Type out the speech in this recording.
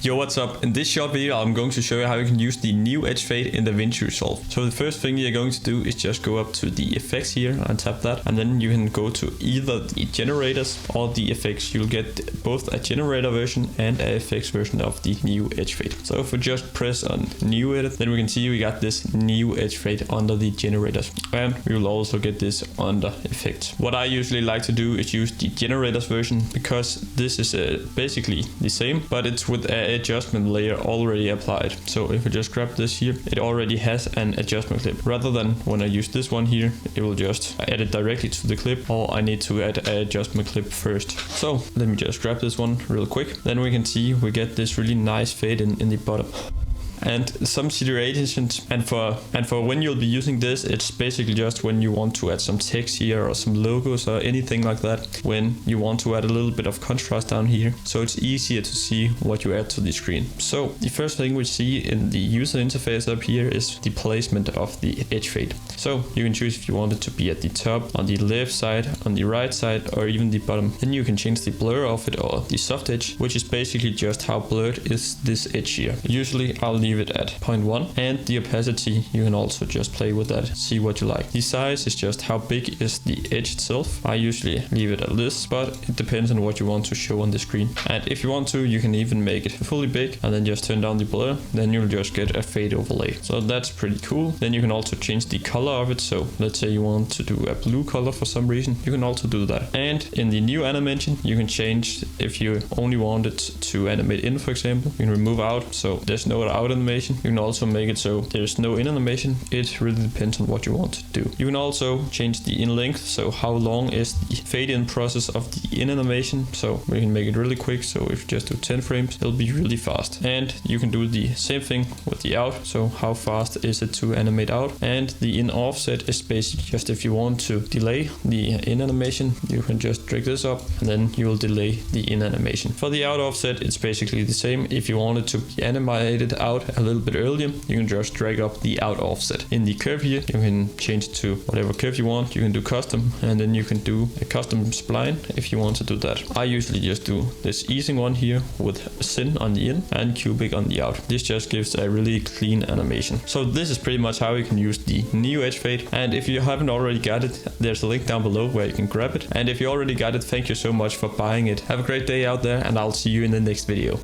Yo, what's up? In this short video, I'm going to show you how you can use the new edge fade in DaVinci Resolve. So the first thing you're going to do is just go up to the effects here and tap that, and then you can go to either the generators or the effects. You'll get both a generator version and a effects version of the new edge fade. So if we just press on new edit, then we can see we got this new edge fade under the generators, and we will also get this under effects. What I usually like to do is use the generators version because this is basically the same, but it's with a adjustment layer already applied. So if I just grab this here, it already has an adjustment clip, rather than when I use this one here, it will just add it directly to the clip, or I need to add an adjustment clip first. So let me just grab this one real quick. Then we can see we get this really nice fade in the bottom. And some situations, and for when you'll be using this, it's basically just when you want to add some text here or some logos or anything like that, when you want to add a little bit of contrast down here, so it's easier to see what you add to the screen. So the first thing we see in the user interface up here is the placement of the edge fade. So you can choose if you want it to be at the top, on the left side, on the right side, or even the bottom. Then you can change the blur of it or the soft edge, which is basically just how blurred is this edge here. Usually I'll leave it at 0.1, and the opacity you can also just play with that, see what you like. The size is just how big is the edge itself. I usually leave it at this, but it depends on what you want to show on the screen. And if you want to, you can even make it fully big and then just turn down the blur, then you'll just get a fade overlay. So that's pretty cool. Then you can also change the color of it. So let's say you want to do a blue color for some reason, you can also do that. And in the new animation, you can change if you only want it to animate in, for example. You can remove out, so there's no out animation. You can also make it so there's no in animation. It really depends on what you want to do. You can also change the in length, so how long is the fade in process of the in animation. So we can make it really quick, so if you just do 10 frames, it'll be really fast. And you can do the same thing with the out, so how fast is it to animate out. And the in offset is basically just if you want to delay the in animation, you can just drag this up and then you will delay the in animation. For the out offset, it's basically the same. If you want it to be animated out a little bit earlier, you can just drag up the out offset. In the curve here, you can change it to whatever curve you want. You can do custom, and then you can do a custom spline if you want to do that. I usually just do this easing one here with sin on the in and cubic on the out. This just gives a really clean animation. So this is pretty much how you can use the new edge fade. And if you haven't already got it, there's a link down below where you can grab it. And if you already got it, thank you so much for buying it. Have a great day out there, and I'll see you in the next video.